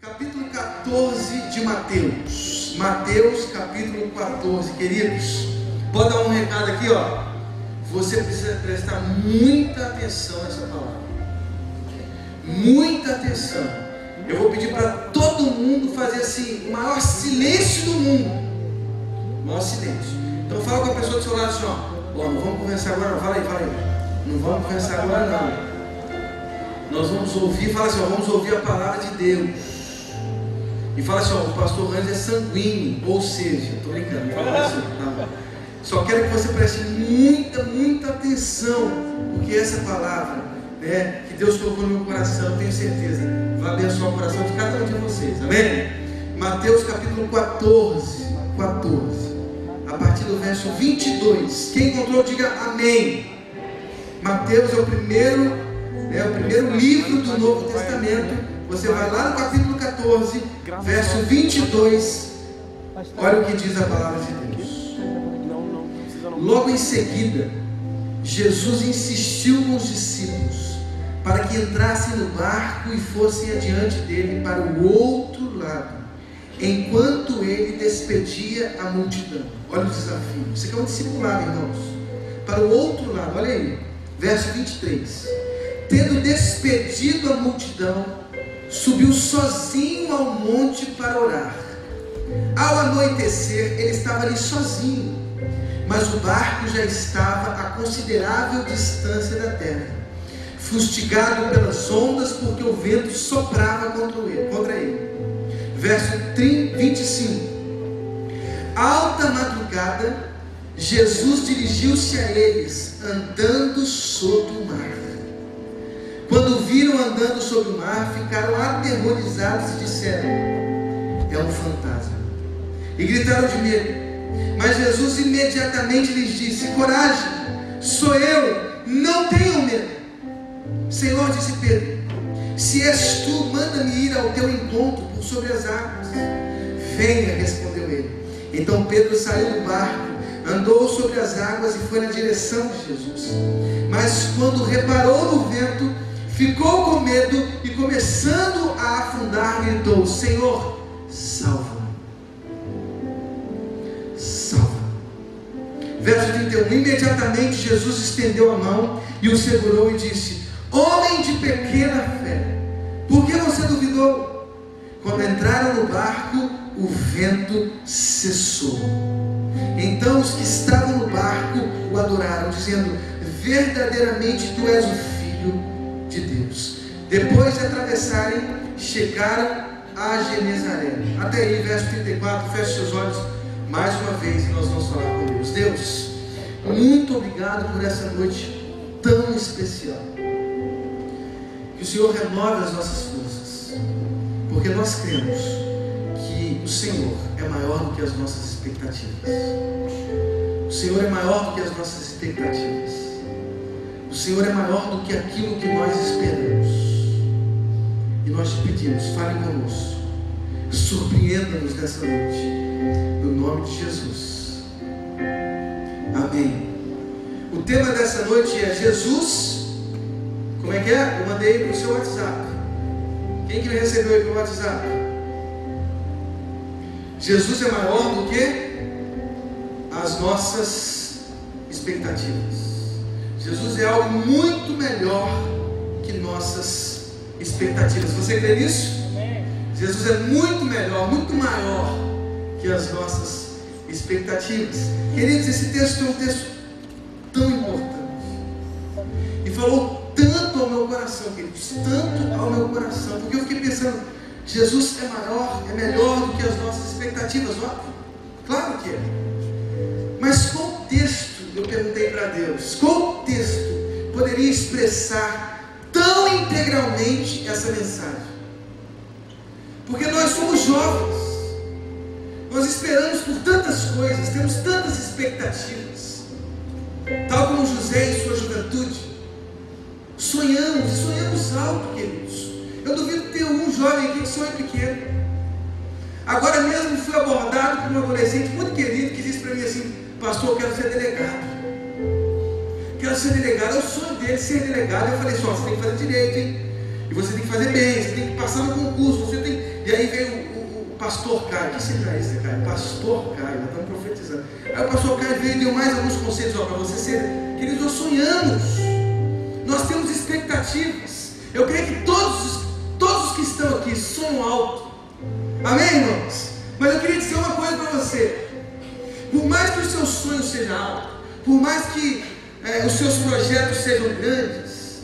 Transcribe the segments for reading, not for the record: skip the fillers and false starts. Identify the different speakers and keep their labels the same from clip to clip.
Speaker 1: Capítulo 14 de Mateus. Mateus, capítulo 14. Queridos, pode dar um recado aqui, ó. Você precisa prestar muita atenção nessa palavra. Muita atenção. Eu vou pedir para todo mundo fazer assim, o maior silêncio do mundo. O maior silêncio. Então fala com a pessoa do seu lado assim, ó. Não vamos conversar agora não. Fala aí. Não vamos conversar agora não. Nós vamos ouvir, fala assim, ó, vamos ouvir a palavra de Deus. E fala assim, ó, o pastor Ranz é sanguíneo, ou seja, estou brincando, fala assim, tá? Só quero que você preste muita atenção, porque essa palavra, né, que Deus colocou no meu coração, eu tenho certeza, vai abençoar o coração de cada um de vocês, amém? Mateus capítulo 14, a partir do verso 22, quem encontrou diga amém. Mateus é o primeiro livro do Novo Testamento. Você vai lá no capítulo 14, verso 22. Olha o que diz a palavra de Deus. Logo em seguida, Jesus insistiu com os discípulos para que entrassem no barco e fossem adiante dele para o outro lado, enquanto ele despedia a multidão. Olha o desafio. Isso aqui é um discipulado, irmãos. Para o outro lado, olha aí, verso 23. Tendo despedido a multidão, subiu sozinho ao monte para orar. Ao anoitecer, ele estava ali sozinho, mas o barco já estava a considerável distância da terra, fustigado pelas ondas, porque o vento soprava contra ele. Verso 25. Alta madrugada, Jesus dirigiu-se a eles, andando sobre o mar. Quando o viram andando sobre o mar, ficaram aterrorizados e disseram: é um fantasma. E gritaram de medo. Mas Jesus imediatamente lhes disse: coragem, sou eu, não tenham medo. Senhor, disse Pedro, se és tu, manda-me ir ao teu encontro por sobre as águas. Venha, respondeu ele. Então Pedro saiu do barco, andou sobre as águas e foi na direção de Jesus. Mas quando reparou no vento, ficou com medo e, começando a afundar, gritou: Senhor, salva-me. Salva-me. Verso 31. Imediatamente Jesus estendeu a mão e o segurou e disse: homem de pequena fé, por que você duvidou? Quando entraram no barco, o vento cessou. Então os que estavam no barco o adoraram, dizendo: verdadeiramente tu és o Filho de Deus. Depois de atravessarem, chegaram a Genezaré. Até aí, verso 34. Feche seus olhos mais uma vez e nós vamos falar com Deus. Deus, muito obrigado por essa noite tão especial. Que o Senhor renove as nossas forças, porque nós cremos que o Senhor é maior do que as nossas expectativas. O Senhor é maior do que as nossas expectativas. O Senhor é maior do que aquilo que nós esperamos. E nós te pedimos, fale conosco, surpreenda-nos nessa noite, no nome de Jesus. Amém. O tema dessa noite é Jesus. Como é que é? Eu mandei para o seu WhatsApp. Quem que me recebeu aí pelo WhatsApp? Jesus é maior do que as nossas expectativas. Jesus é algo muito melhor que nossas expectativas. Você crê nisso? Jesus é muito melhor, muito maior que as nossas expectativas. Queridos, esse texto é um texto tão importante e falou tanto ao meu coração, queridos, tanto ao meu coração, porque eu fiquei pensando: Jesus é maior, é melhor do que as nossas expectativas, óbvio, claro que é. Mas qual texto, eu perguntei para Deus, qual texto poderia expressar tão integralmente essa mensagem? Porque nós somos jovens, nós esperamos por tantas coisas, temos tantas expectativas, tal como José em sua juventude, sonhamos alto, queridos. Eu duvido ter um jovem aqui que sonha pequeno. Agora mesmo fui abordado por um adolescente muito querido que disse para mim assim: pastor, eu quero ser delegado. Quero ser delegado, é o sonho dele ser delegado. Eu falei: só, você tem que fazer direito, hein? E você tem que fazer bem, você tem que passar no concurso, você tem... E E aí veio o pastor Caio. O que seria isso, Caio? Pastor Caio, nós estamos profetizando. Aí o pastor Caio veio e deu mais alguns conselhos para você ser. Queridos, nós sonhamos, nós temos expectativas. Eu creio que todos os que estão aqui sonham alto. Amém, irmãos? Mas eu queria dizer uma coisa para você. Por mais que o seu sonho seja alto, por mais que os seus projetos sejam grandes,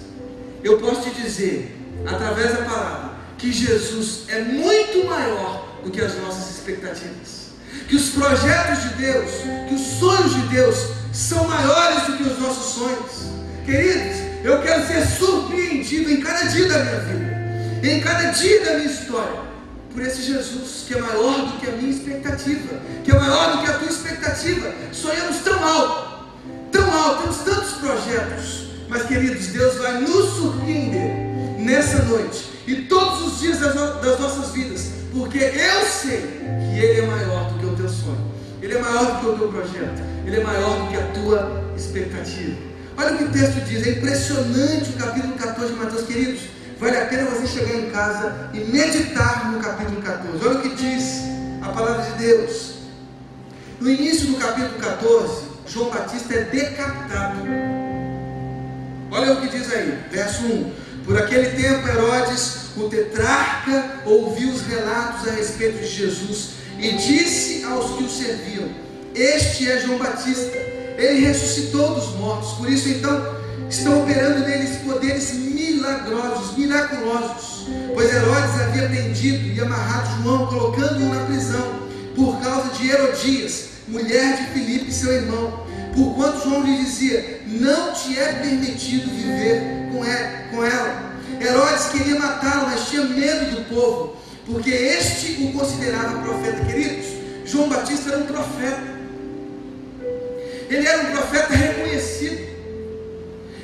Speaker 1: eu posso te dizer, através da palavra, que Jesus é muito maior do que as nossas expectativas. Que os projetos de Deus, que os sonhos de Deus são maiores do que os nossos sonhos. Queridos, eu quero ser surpreendido em cada dia da minha vida, em cada dia da minha história, por esse Jesus que é maior do que a minha expectativa, que é maior do que a tua expectativa. Sonhamos tão alto, temos tantos projetos, mas queridos, Deus vai nos surpreender nessa noite e todos os dias das nossas vidas, porque eu sei que Ele é maior do que o teu sonho, Ele é maior do que o teu projeto, Ele é maior do que a tua expectativa. Olha o que o texto diz, é impressionante o capítulo 14 de Mateus, queridos. Vale a pena você chegar em casa e meditar no capítulo 14. Olha o que diz a palavra de Deus. No início do capítulo 14, João Batista é decapitado. Olha o que diz aí, verso 1. Por aquele tempo, Herodes, o tetrarca, ouviu os relatos a respeito de Jesus e disse aos que o serviam: este é João Batista, ele ressuscitou dos mortos, por isso então estão operando neles poderes miraculosos, pois Herodes havia prendido e amarrado João, colocando-o na prisão, por causa de Herodias, mulher de Filipe, seu irmão, porquanto João lhe dizia: não te é permitido viver com ela. Herodes queria matá-lo, mas tinha medo do povo, porque este o considerava profeta. Queridos, João Batista era um profeta, ele era um profeta reconhecido.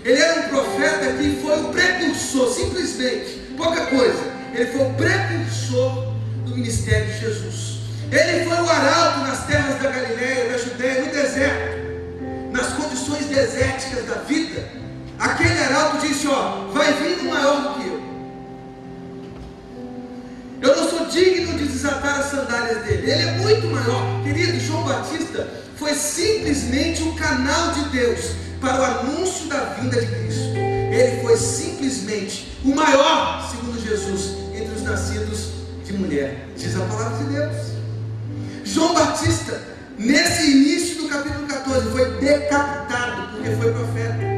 Speaker 1: Ele era um profeta que foi o precursor, simplesmente, pouca coisa, ele foi o precursor do ministério de Jesus. Ele foi o arauto nas terras da Galileia, da Judeia, no deserto, nas condições desérticas da vida. Aquele arauto disse: ó, vai vir um maior do que eu. Eu não sou digno de desatar as sandálias dele, ele é muito maior. Querido, João Batista foi simplesmente um canal de Deus para o anúncio da vinda de Cristo. Ele foi simplesmente o maior, segundo Jesus, entre os nascidos de mulher, diz a palavra de Deus. João Batista, nesse início do capítulo 14, foi decapitado porque foi profeta.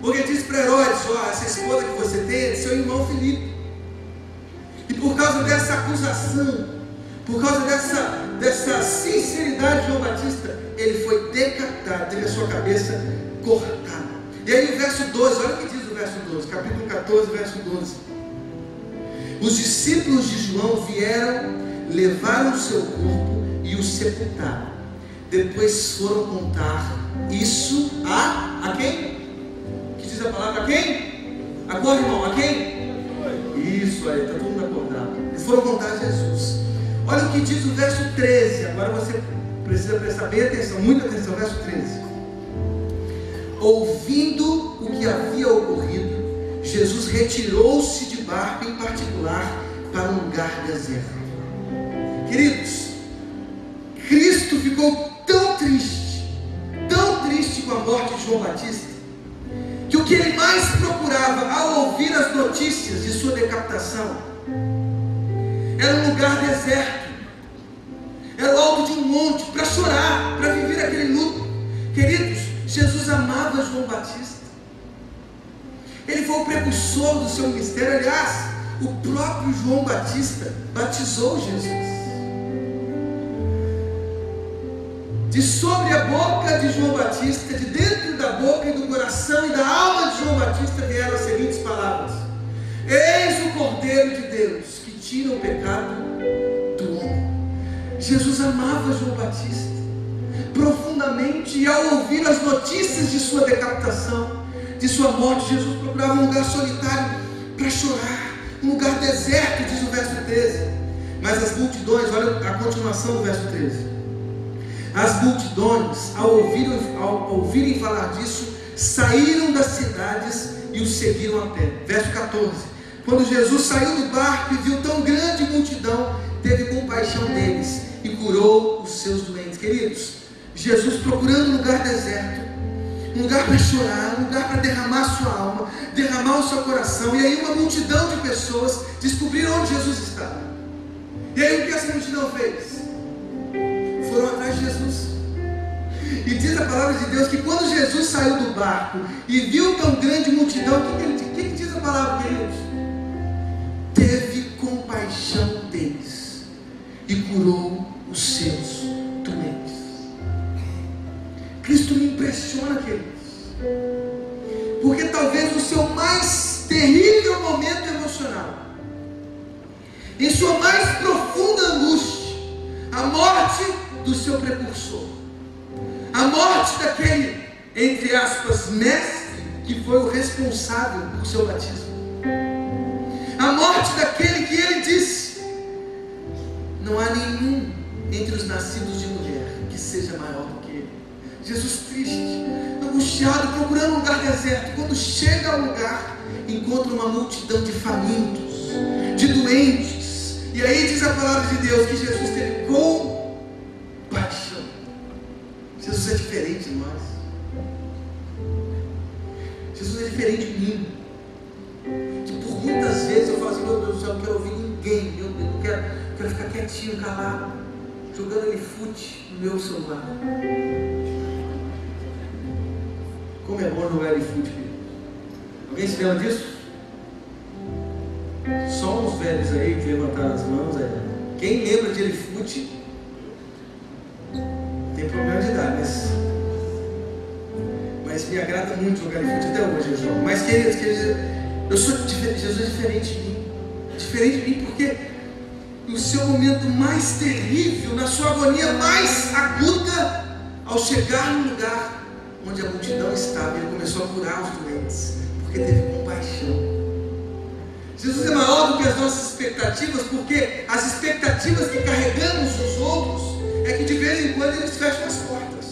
Speaker 1: Porque disse para Herodes: ó, essa esposa que você tem é de seu irmão Filipe. E por causa dessa acusação, por causa dessa sinceridade de João Batista, ele foi decapitado, teve a sua cabeça cortada. E aí o verso 12, olha o que diz o verso 12, capítulo 14, verso 12. Os discípulos de João vieram, levaram o seu corpo e o sepultaram. Depois foram contar isso a quem? Que diz a palavra? A quem? Acorda, irmão, a quem? Isso aí, está todo mundo acordado. Eles foram contar a Jesus. Olha o que diz o verso 13. Agora você precisa prestar bem atenção, muita atenção. Verso 13. Ouvindo o que havia ocorrido, Jesus retirou-se de barco, em particular, para um lugar deserto. Queridos, Cristo ficou tão triste com a morte de João Batista, que o que ele mais procurava ao ouvir as notícias de sua decapitação era um lugar deserto, era o alto de um monte, para chorar, para viver aquele luto. Queridos, Jesus amava João Batista, ele foi o precursor do seu ministério. Aliás, o próprio João Batista batizou Jesus. De sobre a boca de João Batista, de dentro da boca e do coração e da alma de João Batista vieram as seguintes palavras: eis o Cordeiro de Deus que tira o pecado do homem. Jesus amava João Batista profundamente, e ao ouvir as notícias de sua decapitação, de sua morte, Jesus procurava um lugar solitário para chorar, um lugar deserto, diz o verso 13. Mas as multidões, olha a continuação do verso 13. As multidões, ao ouvirem falar disso, saíram das cidades e o seguiram a pé. Verso 14. Quando Jesus saiu do barco e viu tão grande compaixão deles e curou os seus doentes. Queridos, Jesus procurando um lugar deserto, um lugar para chorar, um lugar para derramar sua alma, derramar o seu coração. E aí uma multidão de pessoas descobriram onde Jesus estava. E aí o que essa multidão fez? Foram atrás de Jesus. E diz a palavra de Deus que quando Jesus saiu do barco e viu tão grande multidão, o que diz a palavra, queridos? Teve compaixão deles e curou os seus doentes. Cristo me impressiona, queridos, porque talvez no seu mais terrível momento emocional, em sua mais profunda angústia, a morte do seu precursor, a morte daquele, entre aspas, mestre que foi o responsável por seu batismo, a morte daquele que ele disse: não há nenhum entre os nascidos de mulher que seja maior do que ele. Jesus triste, angustiado, procurando um lugar deserto. Quando chega ao lugar, encontra uma multidão de famintos, de doentes. E aí diz a palavra de Deus que Jesus teve compaixão. Jesus é diferente de nós. Jesus é diferente de mim. Que por muitas vezes eu falo assim: meu Deus do céu, eu não quero ouvir ninguém. Eu quero ficar quietinho, calado, jogando ele fute no meu celular. Como é bom jogar ele fute, querido. Alguém se lembra disso? Só uns velhos aí que levantaram as mãos. Quem lembra de ele fute? Tem problema de idade, mas me agrada muito jogar ele fute. Até hoje eu jogo. Mas queridos, eu sou diferente. Jesus é diferente de mim. Diferente de mim porque no seu momento mais terrível, na sua agonia mais aguda, ao chegar no lugar onde a multidão estava, ele começou a curar os doentes, porque teve compaixão. Jesus é maior do que as nossas expectativas, porque as expectativas que carregamos dos outros é que de vez em quando eles fecham as portas.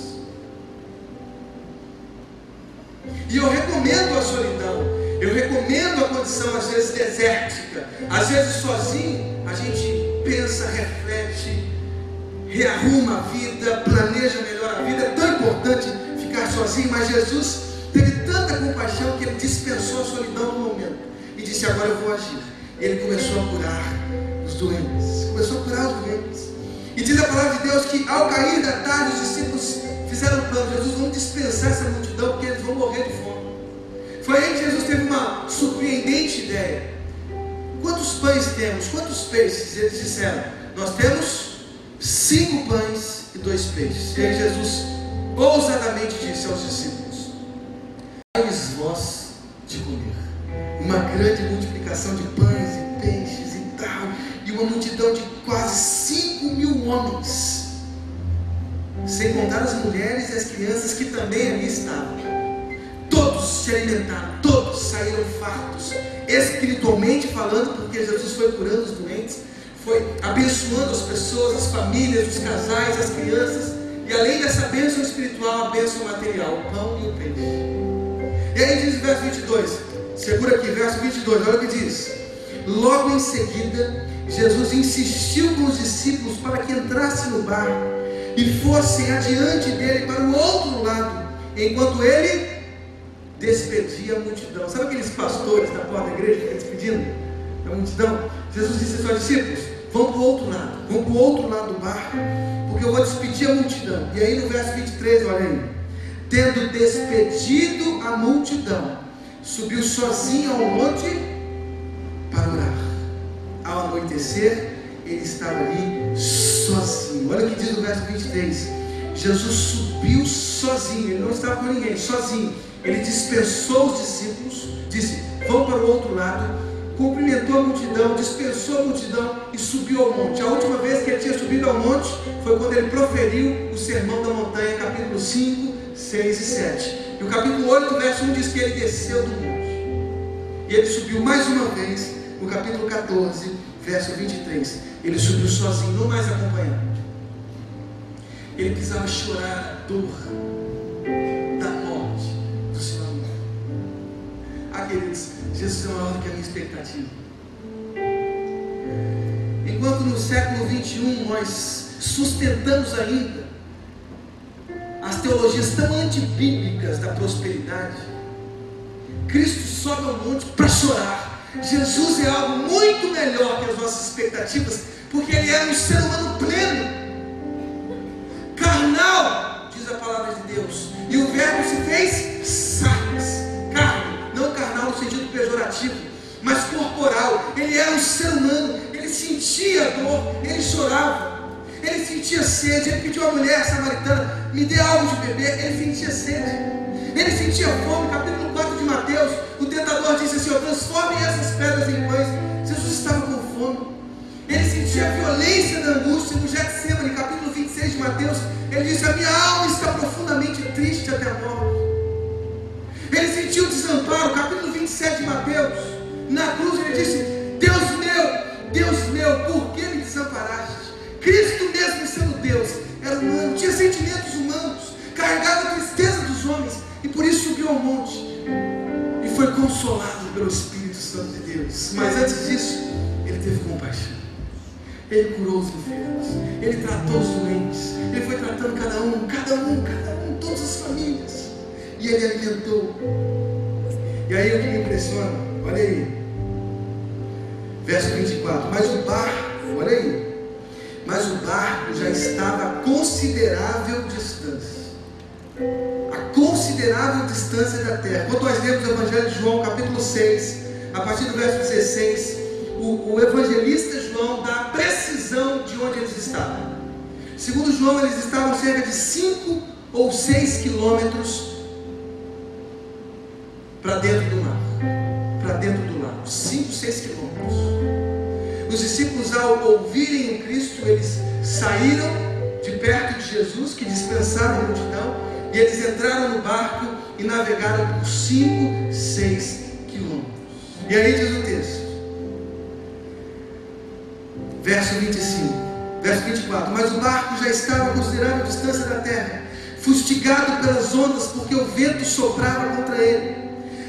Speaker 1: E eu recomendo a solidão, eu recomendo a condição às vezes desértica, às vezes sozinho. A gente pensa, reflete, rearruma a vida, planeja melhor a vida. É tão importante ficar sozinho, mas Jesus teve tanta compaixão que ele dispensou a solidão no momento e disse: agora eu vou agir. Ele começou a curar os doentes, começou a curar os doentes. E diz a palavra de Deus que ao cair da tarde os discípulos fizeram um plano: Jesus, vamos dispensar essa multidão porque eles vão morrer de fome. Foi aí que Jesus teve uma surpreendente ideia. Quantos pães temos? Quantos peixes? Eles disseram: nós temos 5 pães e 2 peixes. E aí Jesus ousadamente disse aos discípulos: dai-lhes vós de comer. Uma grande multiplicação de pães e peixes e tal, e uma multidão de quase 5.000 homens, sem contar as mulheres e as crianças que também ali estavam. Todos se alimentaram, todos saíram fartos, espiritualmente falando, porque Jesus foi curando os doentes, foi abençoando as pessoas, as famílias, os casais, as crianças. E além dessa bênção espiritual, a bênção material, o pão e o peixe. E aí diz o verso 22, segura aqui, verso 22, olha o que diz: logo em seguida, Jesus insistiu com os discípulos para que entrassem no barco e fossem adiante dele para o outro lado, enquanto ele despedia a multidão. Sabe aqueles pastores da porta da igreja que ficam despedindo a multidão? Jesus disse aos seus discípulos: vão para o outro lado, vão para o outro lado do barco, porque eu vou despedir a multidão. E aí no verso 23, olha aí: tendo despedido a multidão, subiu sozinho ao monte para orar. Ao anoitecer, ele estava ali sozinho. Olha o que diz o verso 23: Jesus subiu sozinho, ele não estava com ninguém, sozinho. Ele dispensou os discípulos, disse: vão para o outro lado, cumprimentou a multidão, dispensou a multidão e subiu ao monte. A última vez que ele tinha subido ao monte foi quando ele proferiu o sermão da montanha, capítulo 5, 6 e 7. E o capítulo 8, verso 1 diz que ele desceu do monte. E ele subiu mais uma vez, no capítulo 14, verso 23. Ele subiu sozinho, não mais acompanhado. Ele precisava chorar a dor da morte do seu amigo. Queridos, Jesus é maior do que a minha expectativa. enquanto no século 21 nós sustentamos ainda as teologias tão antibíblicas da prosperidade, Cristo sobe ao monte para chorar. Jesus é algo muito melhor que as nossas expectativas, porque Ele era um ser humano pleno, carnal, diz a palavra de Deus, e o Verbo se fez carne, não carnal no sentido pejorativo, mas corporal. Ele era um ser humano, Ele sentia dor, Ele chorava, Ele sentia sede. Ele pediu à mulher samaritana: me dê algo de beber. Ele sentia sede, Ele sentia fome. Capítulo 4 de Mateus, o tentador disse assim: transformem essas pedras em pães. Jesus estava com fome. Ele sentia a violência da angústia. No Getsemane, capítulo 26 de Mateus, ele disse: a minha alma está profundamente triste até a morte. Ele sentiu o desamparo. Capítulo 27 de Mateus, na cruz ele disse: Deus meu, por que me desamparaste? Cristo, mesmo sendo Deus, era humano, tinha sentimentos humanos, carregava a tristeza dos homens, e por isso subiu ao monte e foi consolado pelo Espírito Santo de Deus. Mas antes disso, ele teve compaixão. Ele curou os enfermos, ele tratou os doentes, ele foi tratando cada um, todas as famílias, e ele alimentou. E aí o que me impressiona, olha aí, verso 24: mas o barco, olha aí, mas o barco já estava a considerável distância da terra. Quando nós lemos o Evangelho de João, capítulo 6, a partir do verso 16, o evangelista João dá a precisão de onde eles estavam. Segundo João, eles estavam cerca de 5 ou 6 quilômetros para dentro do mar, para dentro do lago, 5, 6 quilômetros. Os discípulos, ao ouvirem o Cristo, eles saíram de perto de Jesus, que dispensava a multidão, e eles entraram no barco e navegaram por 5, 6 quilômetros. E aí diz o texto, verso 24: mas o barco já estava a considerável distância da terra, fustigado pelas ondas, porque o vento soprava contra ele.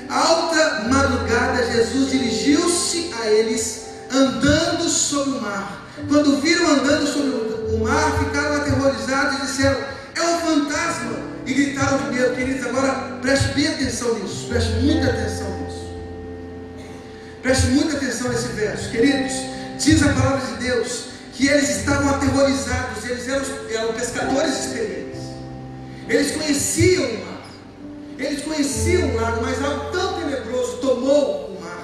Speaker 1: À alta madrugada, Jesus dirigiu-se a eles, andando sobre o mar. Quando viram andando sobre o mar, ficaram aterrorizados e disseram: é um fantasma! E gritaram de medo. Queridos, agora preste bem atenção nisso, preste muita atenção nisso, preste muita atenção nesse verso. Queridos, diz a palavra de Deus que eles estavam aterrorizados. Eles eram pescadores experientes, eles conheciam o mar, eles conheciam o lago, mas algo tão tenebroso tomou o mar.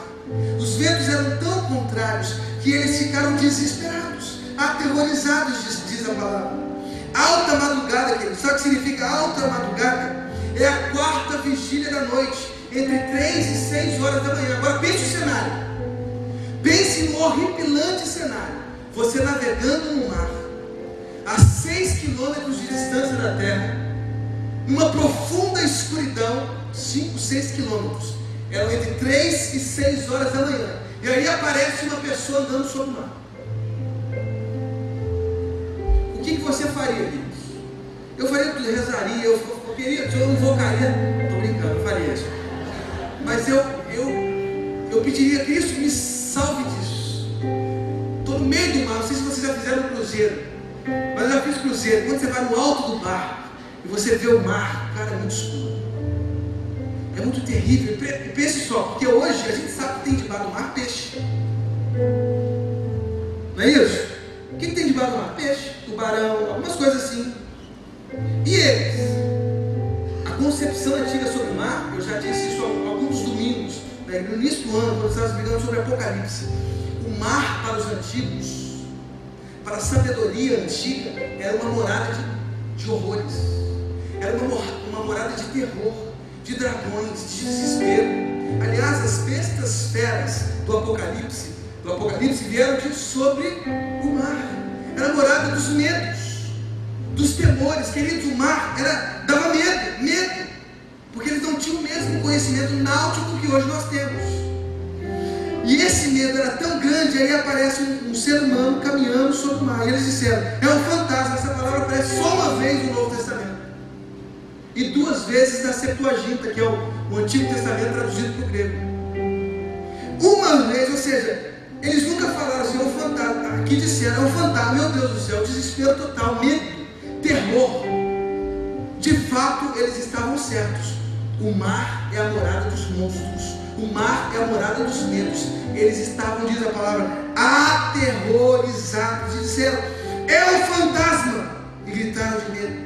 Speaker 1: Os ventos eram tão contrários que eles ficaram desesperados, aterrorizados, diz a palavra. Alta madrugada, queridos, sabe o que significa alta madrugada? É a 4ª vigília da noite, entre 3 e 6 horas da manhã. Agora pense o cenário, pense no horripilante cenário: você navegando no mar, a 6 quilômetros de distância da terra, numa profunda escuridão, 5, 6 quilômetros, eram entre 3 e 6 horas da manhã, e aí aparece uma pessoa andando sobre o mar. O que você faria, queridos? Eu faria tudo, eu rezaria, eu queria, eu invocaria, estou brincando, eu faria isso, mas eu pediria: Cristo, me salve disso. Estou no meio do mar. Não sei se vocês já fizeram cruzeiro, mas eu já fiz cruzeiro. Quando você vai no alto do barco e você vê o mar, cara, é muito escuro, é muito terrível. E pense só, porque hoje a gente sabe que tem debaixo do mar peixe, não é isso? O que tem debaixo do mar? Peixe, tubarão, algumas coisas assim. E eles, a concepção antiga sobre o mar, eu já disse isso há alguns domingos, né, no início do ano, quando estávamos brigando sobre Apocalipse. O mar, para os antigos, para a sabedoria antiga, era uma morada de horrores, era uma morada de terror, de dragões, de desespero. Aliás, as bestas feras do Apocalipse vieram sobre o mar. Era a morada dos medos, dos temores. Queridos, o mar dava medo, porque eles não tinham o mesmo conhecimento náutico que hoje nós temos. E esse medo era tão grande, aí aparece um ser humano caminhando sobre o mar. E eles disseram: é um fantasma. Essa palavra aparece só uma vez no Novo Testamento, e 2 vezes na Septuaginta, que é o Antigo Testamento traduzido para o grego. Uma vez, ou seja, Eles nunca falaram assim, é um fantasma. Aqui disseram, é um fantasma. Meu Deus do céu, desespero total, medo, terror. De fato, eles estavam certos. O mar é a morada dos monstros. O mar é a morada dos medos. Eles estavam, diz a palavra, aterrorizados. E disseram, é um fantasma. E gritaram de medo.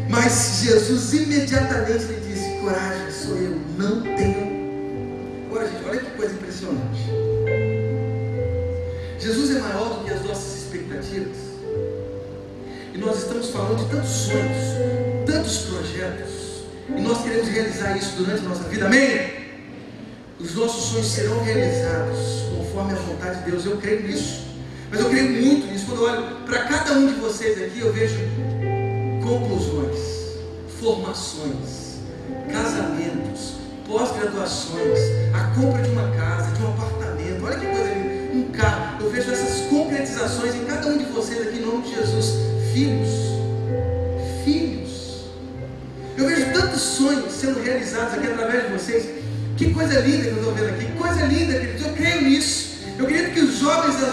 Speaker 1: Mas Jesus imediatamente lhe disse, coragem, sou eu, não tenho. Agora, gente, olha que coisa impressionante. Jesus é maior do que as nossas expectativas. E nós estamos falando de tantos sonhos, tantos projetos. E nós queremos realizar isso durante a nossa vida, amém? Os nossos sonhos serão realizados conforme a vontade de Deus, eu creio nisso. Mas eu creio muito nisso. Quando eu olho para cada um de vocês aqui, eu vejo conclusões, formações, casamentos, pós-graduações, a compra de uma casa, de um apartamento, olha que coisa linda, um carro. Eu vejo essas concretizações em cada um de vocês aqui, em nome de Jesus. Filhos. Eu vejo tantos sonhos sendo realizados aqui através de vocês. Que coisa linda que eu estou vendo aqui, que coisa linda, queridos. Eu creio nisso. Eu acredito que os jovens da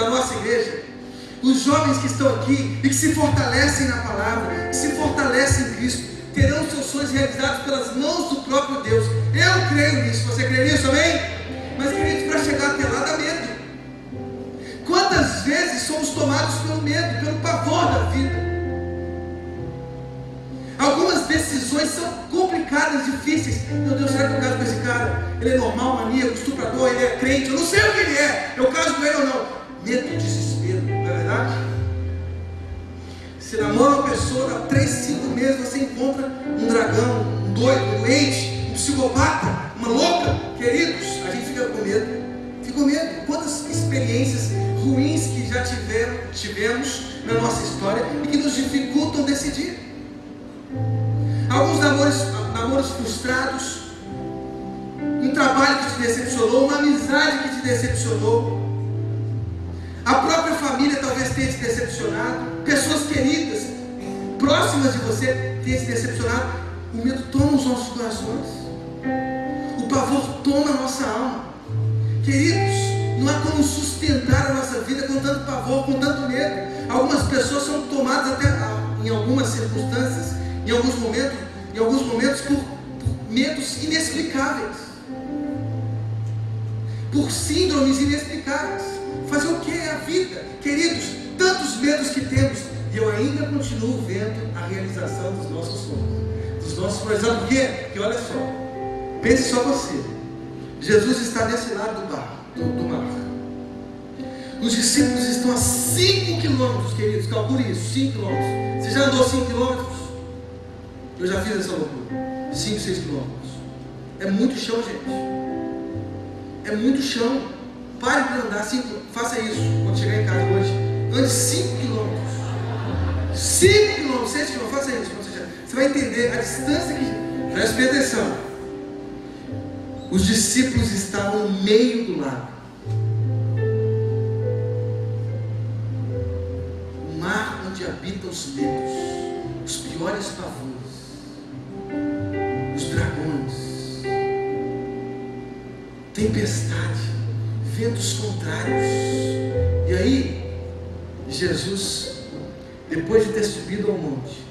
Speaker 1: nossa igreja, os jovens que estão aqui e que se fortalecem na palavra, que se fortalecem em Cristo, terão seus sonhos realizados pelas mãos do próprio Deus. Eu creio nisso. Você crê nisso, amém? Mas, queridos, para chegar até lá dá medo. Quantas vezes somos tomados pelo medo, pelo pavor da vida? Algumas decisões são complicadas, difíceis. Meu Deus, será que eu caso com esse cara? Ele é normal, maníaco, estuprador, ele é crente, eu não sei o que ele é. Eu caso com ele ou não? Medo, desespero, não é verdade? Você namora uma pessoa, dá 3, 5 meses, você encontra um dragão, um doido, um doente, um psicopata, uma louca. Queridos, a gente fica com medo. Fica com medo. Quantas experiências ruins que já tivemos na nossa história e que nos dificultam decidir. Alguns namoros frustrados, um trabalho que te decepcionou, uma amizade que te decepcionou, a própria família talvez tenha te decepcionado, pessoas queridas, próximas de você tenha te decepcionado. O medo toma os nossos corações, o pavor toma a nossa alma. Queridos, não há como sustentar a nossa vida com tanto pavor, com tanto medo. Algumas pessoas são tomadas até em algumas circunstâncias, em alguns momentos por medos inexplicáveis, por síndromes inexplicáveis. Fazer o que é a vida? Queridos, tantos medos que temos, e eu ainda continuo vendo a realização dos nossos sonhos, dos nossos projetos. Por quê? Porque olha só, pense só você. Jesus está desse lado do mar. Os discípulos estão a 5 quilômetros, queridos, calcule isso, 5 quilômetros. Você já andou 5 quilômetros? Eu já fiz essa loucura, 5, 6 quilômetros. É muito chão, gente. É muito chão. Pare para andar 5, faça isso quando chegar em casa hoje. Ande 5 quilômetros. 5 quilômetros, 6 quilômetros, faça isso. Você vai entender a distância que... Preste atenção. Os discípulos estavam no meio do lago. O mar onde habitam os medos, os piores pavores, os dragões, tempestade, ventos contrários. E aí, Jesus, depois de ter subido ao monte,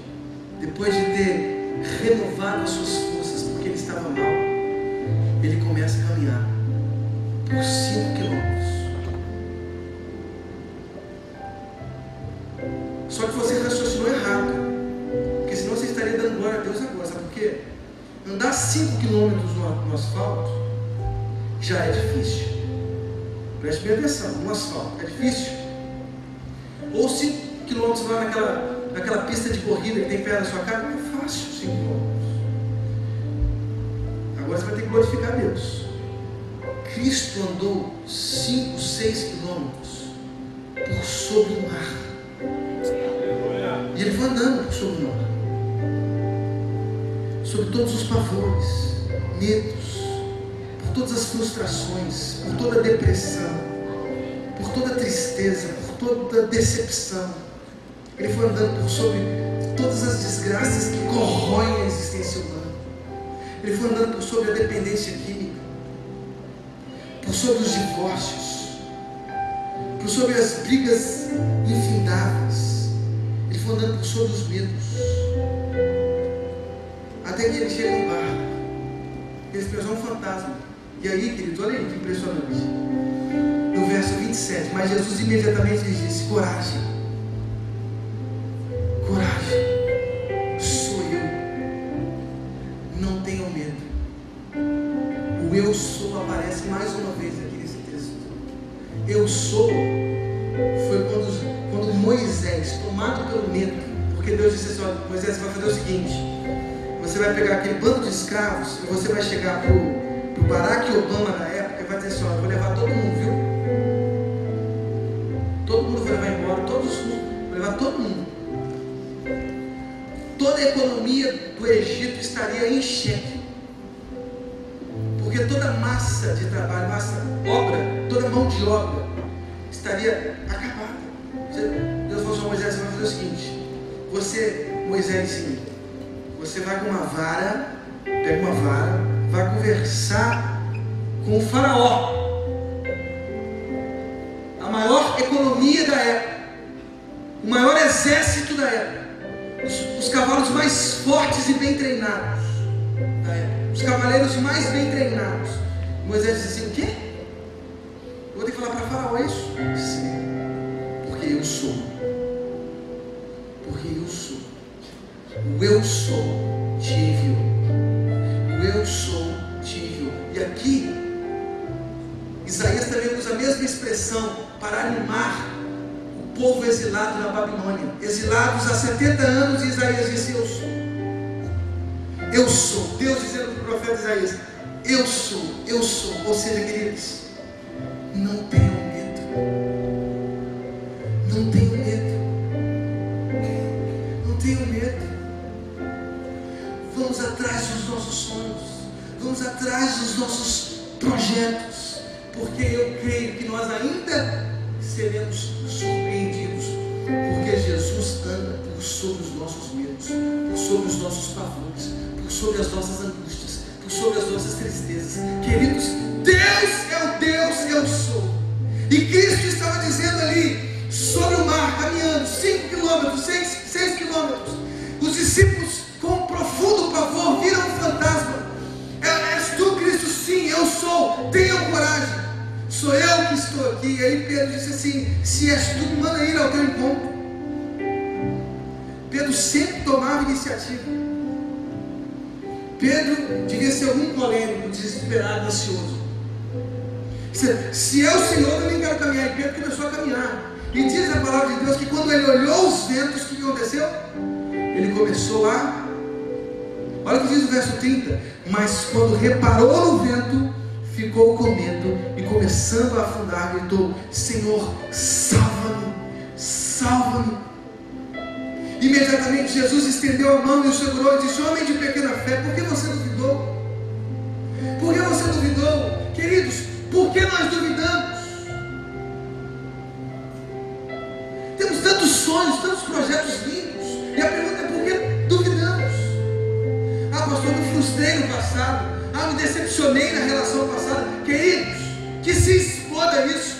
Speaker 1: depois de ter renovado as suas forças, porque ele estava mal, ele começa a caminhar por 5 quilômetros. Só que você raciocinou errado, porque senão você estaria dando glória a Deus agora. Sabe por quê? Andar 5 quilômetros no asfalto já é difícil. Preste bem atenção, no asfalto é difícil. Ou 5 quilômetros lá naquela pista de corrida que tem perto da sua casa, é fácil 5 quilômetros. Agora você vai ter que glorificar Deus. Cristo andou 5, 6 quilômetros por sobre o mar. E ele foi andando por sobre o mar, sobre todos os pavores, medos, por todas as frustrações, por toda a depressão, por toda a tristeza, por toda a decepção. Ele foi andando por sobre todas as desgraças que corroem a existência humana. Ele foi andando por sobre a dependência química, por sobre os divórcios, por sobre as brigas infindáveis. Ele foi andando por sobre os medos, até que ele chega num bar. Ele expressou um fantasma. E aí, querido, olha aí que impressionante. No verso 27, mas Jesus imediatamente lhe disse: coragem, coragem, sou eu, não tenham medo. O eu sou aparece mais uma vez aqui nesse texto. Eu sou foi quando Moisés, tomado pelo medo, porque Deus disse assim: olha, Moisés, você vai fazer o seguinte, você vai pegar aquele bando de escravos e você vai chegar para o Barack Obama da época e vai dizer assim: olha, eu vou levar todo mundo, viu? Todo mundo vai levar embora, vou levar todo mundo. Toda a economia do Egito estaria em xeque, porque toda massa de trabalho, toda mão de obra estaria acabada. Deus falou assim: Moisés, você vai fazer o seguinte, você, Moisésinho, você vai com uma vara, pega uma vara, vai conversar com o faraó, a maior economia da época, o maior exército da época, os cavalos mais fortes e bem treinados da época, os cavaleiros mais bem treinados. Moisés disse assim: o quê? Eu vou ter que falar para faraó isso? Sim, porque eu sou. Porque eu sou. O eu sou te enviou. O eu sou te enviou. E aqui Isaías também usa a mesma expressão para animar o povo exilado na Babilônia, exilados há 70 anos. E Isaías disse: eu sou. Eu sou. Deus dizendo para o profeta Isaías: eu sou, eu sou. Ou seja, queridos, não tenham medo. Não tenham medo. Não tenham medo. Vamos atrás dos nossos sonhos. Vamos atrás dos nossos projetos. Porque eu creio que nós ainda seremos surpreendidos. Porque Jesus anda por sobre os nossos medos, por sobre os nossos pavores, por sobre as nossas angústias, por sobre as nossas tristezas. Queridos, Deus é o Deus eu sou. E Cristo estava dizendo ali, sobre o mar, caminhando 5 quilômetros, 6 quilômetros. Os discípulos, com profundo pavor, viram um fantasma. És tu, Cristo? Sim, eu sou. Tenham coragem. Sou eu que estou aqui. E aí Pedro disse assim: se és tu, me manda ir ao teu encontro. Pedro sempre tomava iniciativa. Pedro devia ser algum polêmico, desesperado, ansioso. Se é o Senhor, eu nem quero caminhar. E Pedro começou a caminhar. E diz a palavra de Deus que quando ele olhou os ventos, o que aconteceu? Ele começou a... Olha o que diz o verso 30. Mas quando reparou no vento, ficou com medo e começando a afundar, gritou: Senhor, salva-me, salva-me. Imediatamente Jesus estendeu a mão e o segurou e disse: homem de pequena fé, por que você duvidou? Por que você duvidou? Queridos, por que nós duvidamos? Temos tantos sonhos, tantos projetos lindos, e a pergunta é: por que duvidamos? Ah, pastor, me frustrei no passado. Ah, me decepcionei na relação passada. Queridos, que se exploda isso.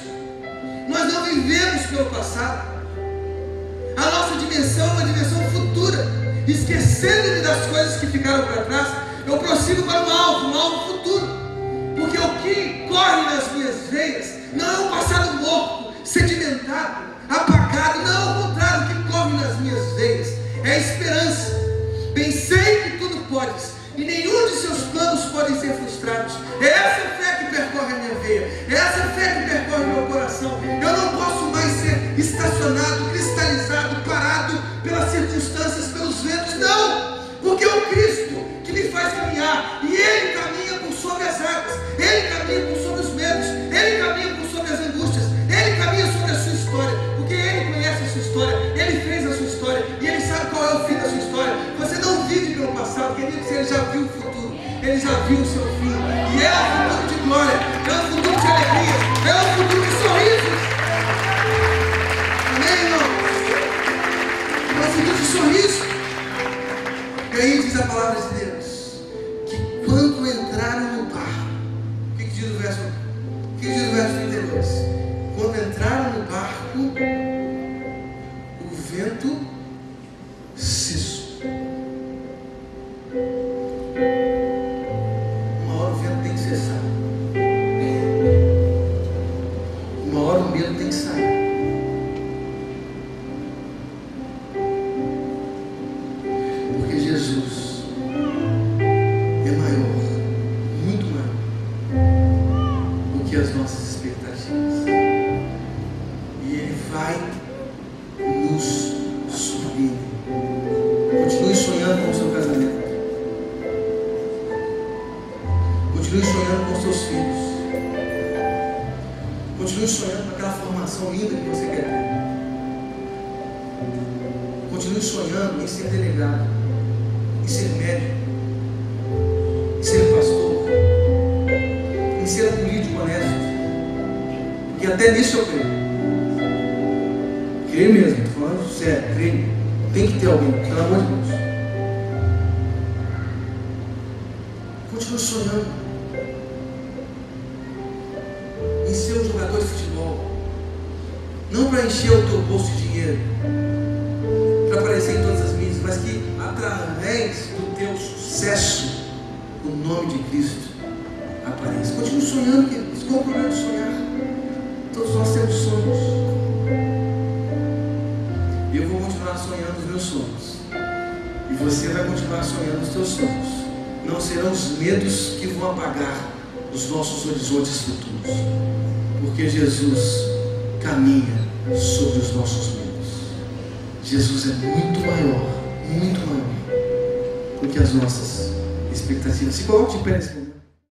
Speaker 1: Nós não vivemos pelo passado. A nossa dimensão é uma dimensão futura. Esquecendo-me das coisas que ficaram para trás, eu prossigo para um alvo futuro. Porque o que corre nas minhas veias não é um passado morto, sedimentado, apagado. Não, ao contrário, o que corre nas minhas veias é a esperança. Bem sei que tudo podes, e nenhum de seus planos podem ser frustrados. É essa fé que percorre a minha veia, é essa fé que percorre o meu coração. Eu não posso mais ser estacionado, cristalizado, parado pelas circunstâncias, pelos ventos. Não, porque o Cristo que me faz caminhar, e Ele caminha por sobre as águas, Ele caminha por sobre os medos, Ele caminha por sobre as angústias, Ele caminha sobre a sua história, porque Ele conhece a sua história, Ele fez a sua história, e Ele sabe qual é o fim da sua história. Você não vive pelo passado, querido, Ele já viu o futuro, Ele já viu o seu fim, e é um futuro de glória, é um futuro de alegria, é um futuro de sorrisos. Amém, irmãos? É um futuro de sorriso. E aí diz a palavra de Deus, que quando entraram no barco, o que diz o verso? O que o vento cessou. Uma hora o vento tem que cessar. Uma hora o medo tem que sair. Porque Jesus é maior, muito maior do que as nossas expectativas. E Ele vai nos surpreender. Continue sonhando com o seu casamento. Continue sonhando com os seus filhos. Continue sonhando com aquela formação linda que você quer ter. Continue sonhando em ser delegado, em ser médico, em ser pastor, em ser um político honesto. Porque até nisso eu creio. Creio mesmo, estou falando sério, creio. Tem que ter alguém, pelo amor de Deus. Continue sonhando em ser um jogador de futebol. Não para encher o teu bolso de dinheiro, para aparecer em todas as mídias, mas que através do teu sucesso, o nome de Cristo apareça. Continue sonhando, queridos. Qual é o problema de sonhar? Todos nós temos sonhos. E eu vou continuar sonhando os meus sonhos. E você vai continuar sonhando os teus sonhos. Não serão os medos que vão apagar os nossos horizontes futuros. Porque Jesus caminha sobre os nossos medos. Jesus é muito maior do que as nossas expectativas. Se coloque de pé nesse momento.